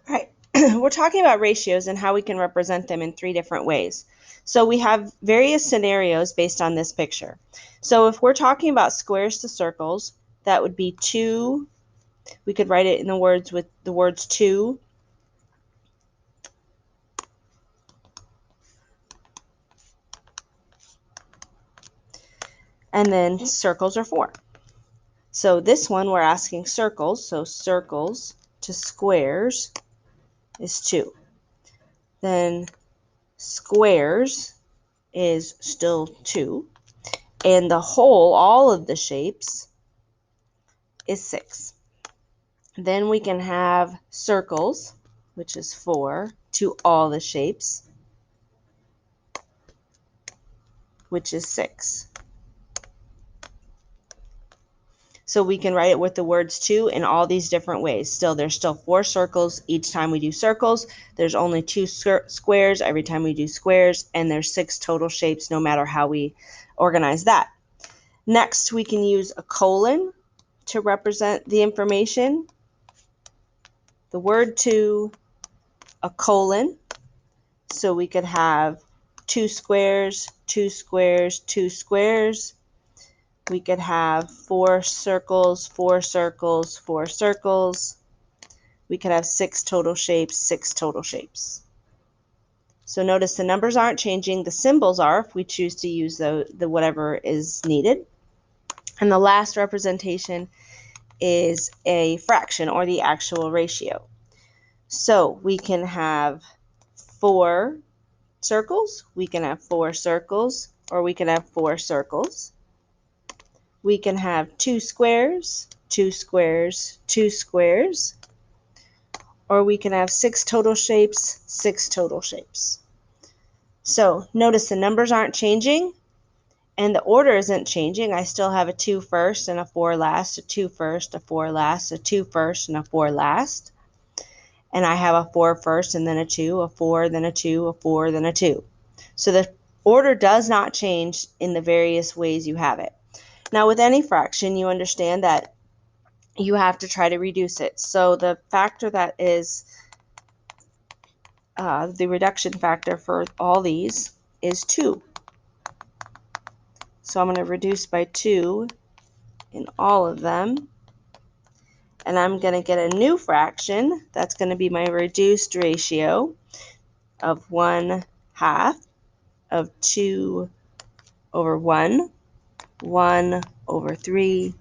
All right, we're talking about ratios and how we can represent them in 3 different ways. So we have various scenarios based on this picture. So if we're talking about squares to circles, that would be 2. We could write it in the words with the words 2. And then circles are 4. So this one we're asking circles, so circles to squares is 2. Then squares is still 2. And the whole, all of the shapes, is 6. Then we can have circles, which is 4, to all the shapes, which is 6. So we can write it with the words 2 in all these different ways. There's still 4 circles each time we do circles. There's only 2 squares every time we do squares. And there's 6 total shapes no matter how we organize that. Next, we can use a colon to represent the information. The word 2, a colon. So we could have 2 squares, 2 squares, 2 squares. We could have 4 circles, 4 circles, 4 circles. We could have 6 total shapes, 6 total shapes. So notice the numbers aren't changing. The symbols are if we choose to use the whatever is needed. And the last representation is a fraction or the actual ratio. So we can have 4 circles, we can have 4 circles, or we can have 4 circles. We can have 2 squares, 2 squares, 2 squares, or we can have 6 total shapes, 6 total shapes. So notice the numbers aren't changing and the order isn't changing. I still have a 2 first and a 4 last, a 2 first, a 4 last, a 2 first, and a 4 last. And I have a 4 first and then a 2, a 4, then a 2, a 4, then a 2. So the order does not change in the various ways you have it. Now with any fraction, you understand that you have to try to reduce it. So the factor that is the reduction factor for all these is 2. So I'm going to reduce by 2 in all of them. And I'm going to get a new fraction. That's going to be my reduced ratio of 1/2 of 2 over 1, 1 over 3,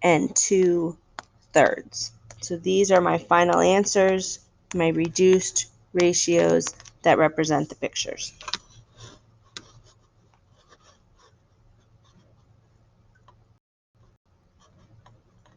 and 2/3. So these are my final answers, my reduced ratios that represent the pictures.